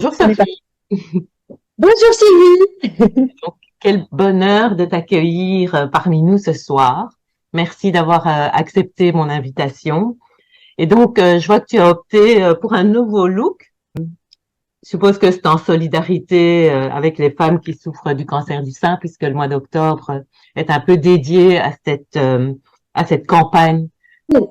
Bonjour On est parti. Sophie, Bonjour Sylvie. quel bonheur de t'accueillir parmi nous ce soir. Merci d'avoir accepté mon invitation. Et donc, je vois que tu as opté pour un nouveau look. Je suppose que c'est en solidarité avec les femmes qui souffrent du cancer du sein, puisque le mois d'octobre est un peu dédié à cette campagne.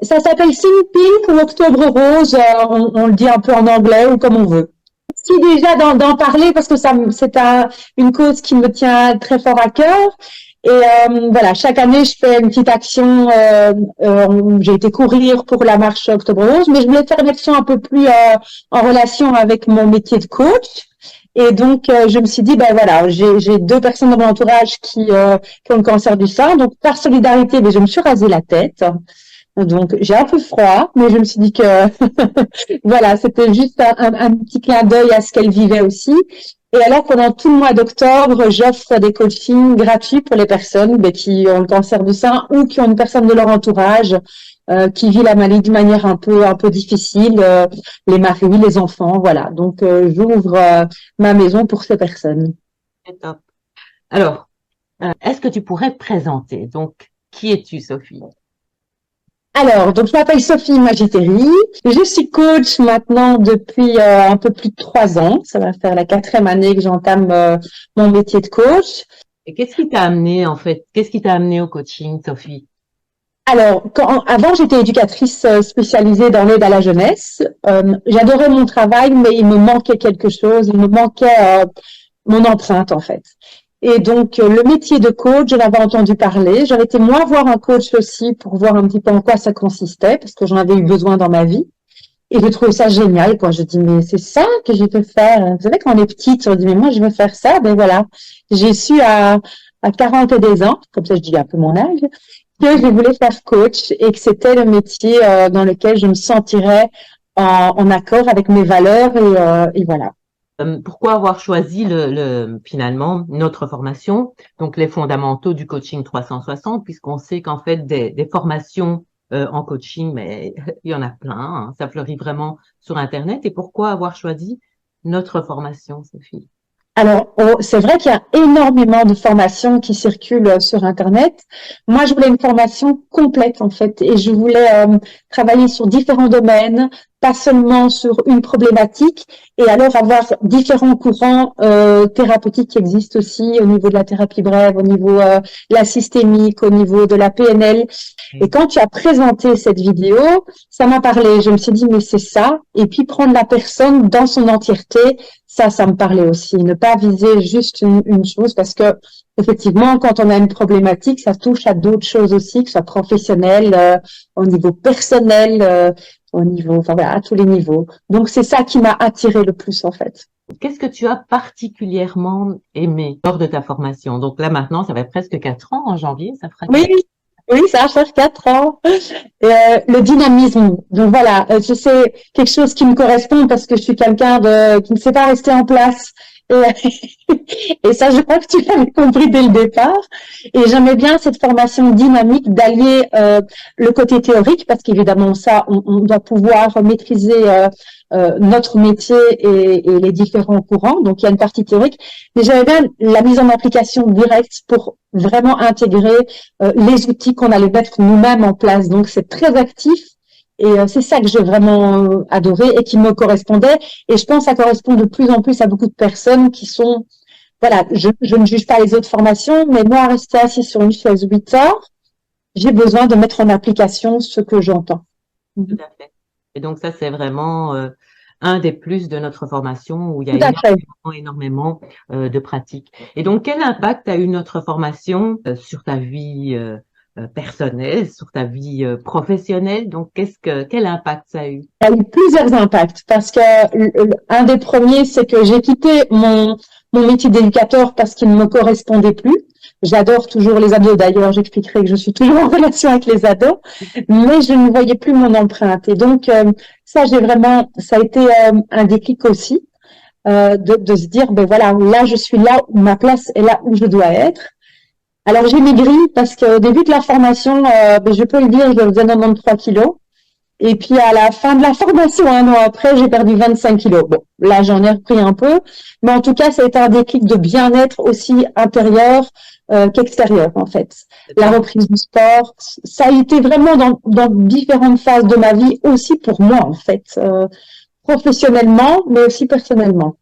Ça s'appelle Pink Pink ou Octobre Rose, on le dit un peu en anglais ou comme on veut. Si déjà d'en parler parce que une cause qui me tient très fort à cœur. Et voilà, chaque année je fais une petite action. J'ai été courir pour la marche Octobre Rose, mais je voulais faire une action un peu plus en relation avec mon métier de coach. Et donc je me suis dit ben voilà, j'ai deux personnes dans mon entourage qui ont le cancer du sein, donc par solidarité, ben, je me suis rasé la tête. Donc, j'ai un peu froid, mais je me suis dit que voilà, c'était juste un petit clin d'œil à ce qu'elle vivait aussi. Et alors, pendant tout le mois d'octobre, j'offre des coachings gratuits pour les personnes qui ont le cancer du sein ou qui ont une personne de leur entourage qui vit la maladie de manière un peu difficile, les maris, les enfants, voilà. Donc, j'ouvre ma maison pour ces personnes. C'est top. Alors, est-ce que tu pourrais te présenter? Donc, qui es-tu, Sophie? Alors, donc je m'appelle Sophie Magiteri. Je suis coach maintenant depuis un peu plus de 3 ans. Ça va faire la 4e année que j'entame mon métier de coach. Et qu'est-ce qui t'a amené, en fait? Qu'est-ce qui t'a amené au coaching, Sophie? Alors, avant, j'étais éducatrice spécialisée dans l'aide à la jeunesse. J'adorais mon travail, mais il me manquait quelque chose. Il me manquait mon empreinte, en fait. Et donc, le métier de coach, j'en avais entendu parler. J'avais été moi voir un coach aussi pour voir un petit peu en quoi ça consistait, parce que j'en avais eu besoin dans ma vie. Et j'ai trouvé ça génial, quoi. Je dis, mais c'est ça que je peux faire. Vous savez, quand on est petite, on dit, mais moi, je veux faire ça. Ben voilà. J'ai su à 42 ans, comme ça, je dis un peu mon âge, que je voulais faire coach et que c'était le métier dans lequel je me sentirais en accord avec mes valeurs et voilà. Pourquoi avoir choisi finalement notre formation, donc les fondamentaux du coaching 360, puisqu'on sait qu'en fait des formations en coaching, mais il y en a plein, hein, ça fleurit vraiment sur Internet. Et pourquoi avoir choisi notre formation, Sophie? Alors, c'est vrai qu'il y a énormément de formations qui circulent sur Internet. Moi, je voulais une formation complète, en fait, et je voulais travailler sur différents domaines, pas seulement sur une problématique, et alors avoir différents courants thérapeutiques qui existent aussi au niveau de la thérapie brève, au niveau de la systémique, au niveau de la PNL. Et quand tu as présenté cette vidéo, ça m'a parlé. Je me suis dit, mais c'est ça. Et puis prendre la personne dans son entièreté, ça me parlait aussi. Ne pas viser juste une chose parce que effectivement, quand on a une problématique, ça touche à d'autres choses aussi, que ce soit professionnel, au niveau personnel, au niveau, enfin voilà, à tous les niveaux. Donc c'est ça qui m'a attiré le plus en fait. Qu'est-ce que tu as particulièrement aimé lors de ta formation? Donc là maintenant, ça fait presque 4 ans en janvier, ça fera Oui, 4. oui, ça va faire 4 ans. Le dynamisme. Donc voilà, je sais quelque chose qui me correspond parce que je suis quelqu'un qui ne sait pas rester en place. Et, et ça, je crois que tu l'avais compris dès le départ. Et j'aimais bien cette formation dynamique d'allier le côté théorique parce qu'évidemment ça, on doit pouvoir maîtriser notre métier et les différents courants. Donc il y a une partie théorique, mais j'aimais bien la mise en application directe pour vraiment intégrer les outils qu'on allait mettre nous-mêmes en place. Donc c'est très actif et c'est ça que j'ai vraiment adoré et qui me correspondait. Et je pense que ça correspond de plus en plus à beaucoup de personnes qui sont, voilà, je ne juge pas les autres formations, mais moi, rester assis sur une chaise 8 heures, j'ai besoin de mettre en application ce que j'entends. Tout à fait. Et donc ça, c'est vraiment un des plus de notre formation où il y a Tout à fait. énormément de pratiques. Et donc, quel impact a eu notre formation sur ta vie personnelle, sur ta vie professionnelle? Donc, quel impact ça a eu? Il y a eu plusieurs impacts parce que un des premiers, c'est que j'ai quitté mon métier d'éducateur parce qu'il ne me correspondait plus. J'adore toujours les ados. D'ailleurs, j'expliquerai que je suis toujours en relation avec les ados, mais je ne voyais plus mon empreinte. Et donc, ça a été un déclic aussi de se dire, ben voilà, là, je suis là où ma place est là où je dois être. Alors, j'ai maigri parce qu'au début de la formation, ben, je peux le dire, je faisais 93 kilos. Et puis à la fin de la formation, un an après, j'ai perdu 25 kilos. Bon, là j'en ai repris un peu, mais en tout cas, ça a été un déclic de bien-être aussi intérieur qu'extérieur en fait. La reprise du sport, ça a été vraiment dans différentes phases de ma vie aussi pour moi en fait, professionnellement, mais aussi personnellement.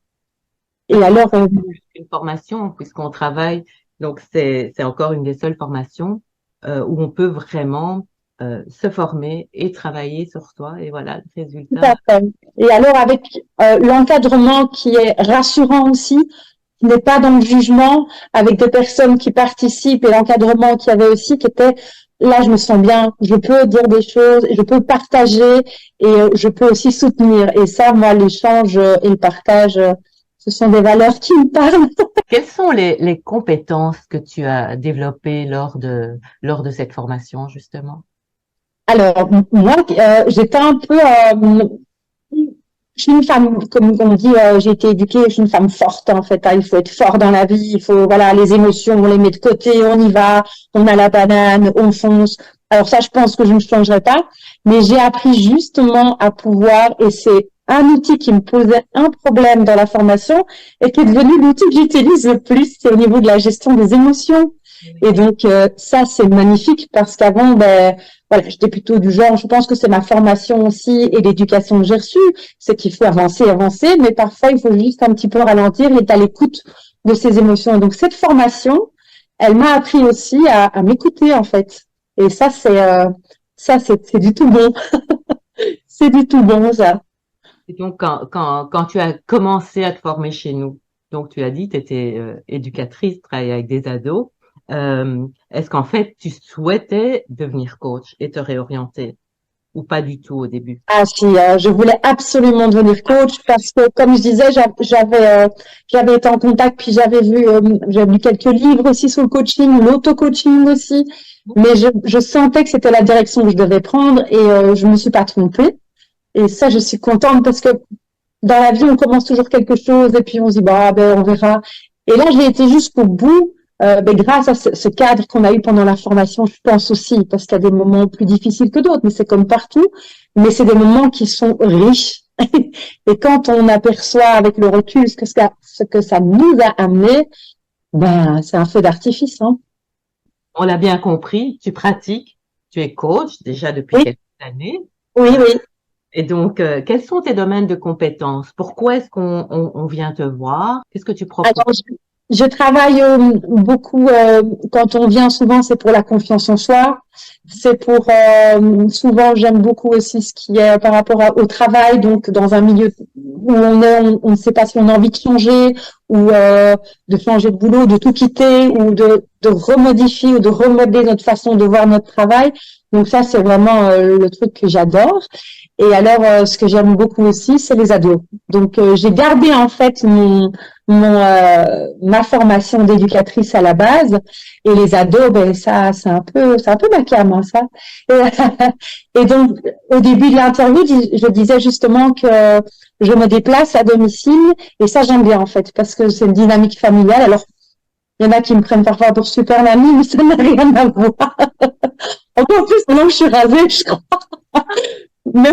Et alors, une formation, puisqu'on travaille, donc c'est encore une des seules formations où on peut vraiment se former et travailler sur soi, et voilà le tout résultat. à fait. Et alors avec l'encadrement qui est rassurant aussi, qui n'est pas dans le jugement, avec des personnes qui participent et l'encadrement qu'il y avait aussi, qui était là, je me sens bien, je peux dire des choses, je peux partager et je peux aussi soutenir. Et ça, moi, l'échange et le partage, ce sont des valeurs qui me parlent. Quelles sont les compétences que tu as développées lors de cette formation, justement? Alors, moi, j'étais un peu... je suis une femme, comme on dit, j'ai été éduquée, je suis une femme forte en fait. Hein, il faut être fort dans la vie, il faut, voilà, les émotions, on les met de côté, on y va, on a la banane, on fonce. Alors ça, je pense que je ne changerai pas, mais j'ai appris justement à pouvoir, et c'est un outil qui me posait un problème dans la formation et qui est devenu l'outil que j'utilise le plus, c'est au niveau de la gestion des émotions. Et donc ça, c'est magnifique parce qu'avant, ben voilà, j'étais plutôt du genre, je pense que c'est ma formation aussi et l'éducation que j'ai reçue, c'est qu'il faut avancer, avancer, mais parfois il faut juste un petit peu ralentir et être à l'écoute de ses émotions. Donc cette formation, elle m'a appris aussi à m'écouter en fait. Et ça, c'est du tout bon. C'est du tout bon ça. Et donc, quand tu as commencé à te former chez nous, donc tu as dit, tu étais éducatrice, travaillais avec des ados. Est-ce qu'en fait, tu souhaitais devenir coach et te réorienter ou pas du tout au début? Ah si, je voulais absolument devenir coach parce que, comme je disais, j'avais été en contact, puis j'avais lu quelques livres aussi sur le coaching, l'auto-coaching aussi, mais je sentais que c'était la direction que je devais prendre et je me suis pas trompée. Et ça, je suis contente parce que dans la vie, on commence toujours quelque chose et puis on se dit, bah, ben, on verra. Et là, j'ai été jusqu'au bout, ben, grâce à ce cadre qu'on a eu pendant la formation, je pense aussi, parce qu'il y a des moments plus difficiles que d'autres, mais c'est comme partout. Mais c'est des moments qui sont riches. Et quand on aperçoit avec le recul ce que ça nous a amené, ben, c'est un feu d'artifice, hein. On l'a bien compris, tu pratiques, tu es coach déjà depuis Oui, quelques années. oui, oui. Et donc, quels sont tes domaines de compétences? Pourquoi est-ce qu'on vient te voir? Qu'est-ce que tu proposes? Alors, je travaille beaucoup quand on vient souvent, c'est pour la confiance en soi. C'est pour souvent j'aime beaucoup aussi ce qui est par rapport au travail, donc dans un milieu où on ne sait pas si on a envie de changer ou de changer de boulot, de tout quitter ou de remodifier ou de remodeler notre façon de voir notre travail. Donc ça, c'est vraiment le truc que j'adore. Et alors, ce que j'aime beaucoup aussi, c'est les ados. Donc, j'ai gardé en fait ma formation d'éducatrice à la base, et les ados, ben ça, c'est un peu ma came, hein, ça. Et donc, au début de l'interview, je disais justement que je me déplace à domicile, et ça, j'aime bien en fait, parce que c'est une dynamique familiale. Alors, il y en a qui me prennent parfois pour super mamie, mais ça n'a rien à voir. Encore plus maintenant que je suis rasée, je crois. Mais,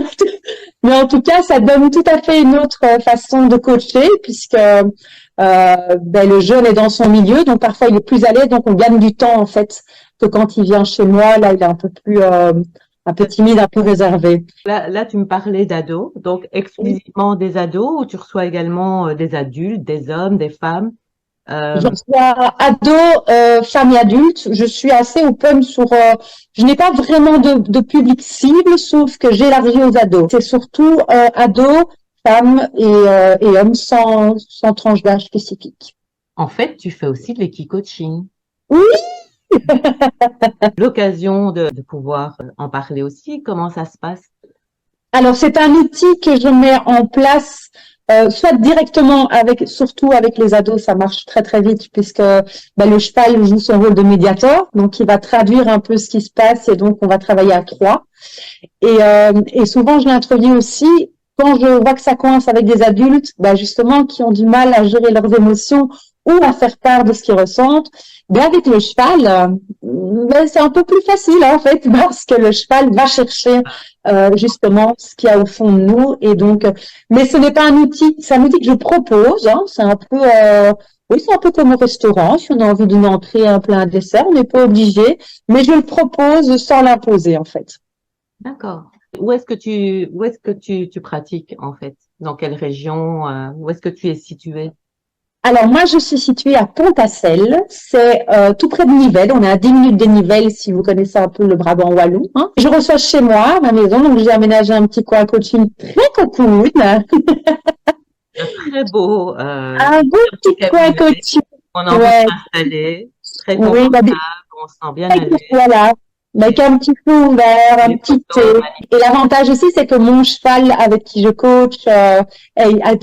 mais en tout cas, ça donne tout à fait une autre façon de coacher, puisque ben, le jeune est dans son milieu, donc parfois il est plus à l'aise, donc on gagne du temps en fait que quand il vient chez moi. Là, il est un peu plus un peu timide, un peu réservé. Là, tu me parlais d'ados, donc exclusivement des ados, ou tu reçois également des adultes, des hommes, des femmes? Je reçois ados, femmes et adultes. Je suis assez open sur. Je n'ai pas vraiment de public cible, sauf que j'élargis aux ados. C'est surtout ados, femmes et hommes sans tranche d'âge spécifique. En fait, tu fais aussi de l'équi-coaching. Oui. L'occasion de pouvoir en parler aussi. Comment ça se passe? Alors, c'est un outil que je mets en place. Soit directement surtout avec les ados, ça marche très très vite puisque ben, le cheval joue son rôle de médiateur, donc il va traduire un peu ce qui se passe et donc on va travailler à trois. Et souvent je l'introduis aussi quand je vois que ça coince avec des adultes, bah justement, qui ont du mal à gérer leurs émotions ou à faire part de ce qu'ils ressentent, ben avec le cheval, ben c'est un peu plus facile en fait, parce que le cheval va chercher justement ce qu'il y a au fond de nous. Et donc, mais ce n'est pas un outil, c'est un outil que je propose. Hein, c'est un peu, oui, c'est un peu comme au restaurant. Si on a envie d'une entrée, un plat, un dessert, on n'est pas obligé, mais je le propose sans l'imposer en fait. D'accord. Où est-ce que tu pratiques en fait? Dans quelle région? Où est-ce que tu es situé? Alors moi, je suis située à Pont-à-Celle, c'est tout près de Nivelles. On est à 10 minutes de Nivelles, si vous connaissez un peu le Brabant wallon. Hein. Je reçois chez moi, à ma maison, donc j'ai aménagé un petit coin coaching très cocoon. Un très beau, Un beau petit coin cabinet. coaching. On a envie de Ouais, s'installer. Très oui, bah, confortable. On se sent bien à l'aise. voilà. Avec un petit feu ouvert, un Les petit thé. photos Et l'avantage aussi, c'est que mon cheval avec qui je coach est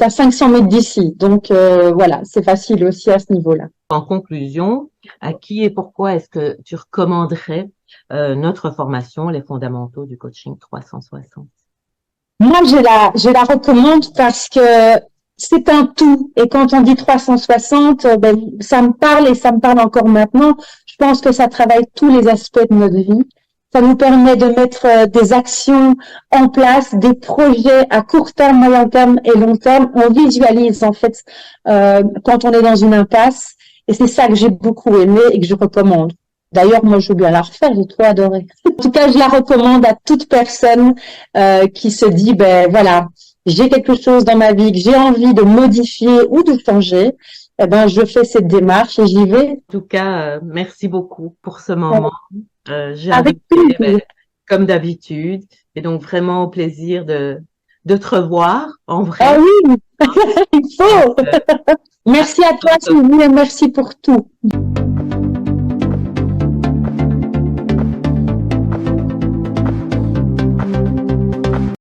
à 500 mètres d'ici. Donc voilà, c'est facile aussi à ce niveau-là. En conclusion, à qui et pourquoi est-ce que tu recommanderais notre formation, les fondamentaux du coaching 360? Moi, je la recommande parce que c'est un tout. Et quand on dit 360, ben, ça me parle et ça me parle encore maintenant. Je pense que ça travaille tous les aspects de notre vie. Ça nous permet de mettre des actions en place, des projets à court terme, moyen terme et long terme. On visualise en fait quand on est dans une impasse. Et c'est ça que j'ai beaucoup aimé et que je recommande. D'ailleurs, moi, je veux bien la refaire. J'ai trop adoré. En tout cas, je la recommande à toute personne qui se dit, ben voilà, j'ai quelque chose dans ma vie que j'ai envie de modifier ou de changer. Eh ben, je fais cette démarche et j'y vais. En tout cas, merci beaucoup pour ce moment. J'ai Avec adoré, plaisir. comme d'habitude. Et donc, vraiment au plaisir de te revoir en Ah vrai. oui, il faut. Euh, Merci à toi, Sylvie, et merci pour tout.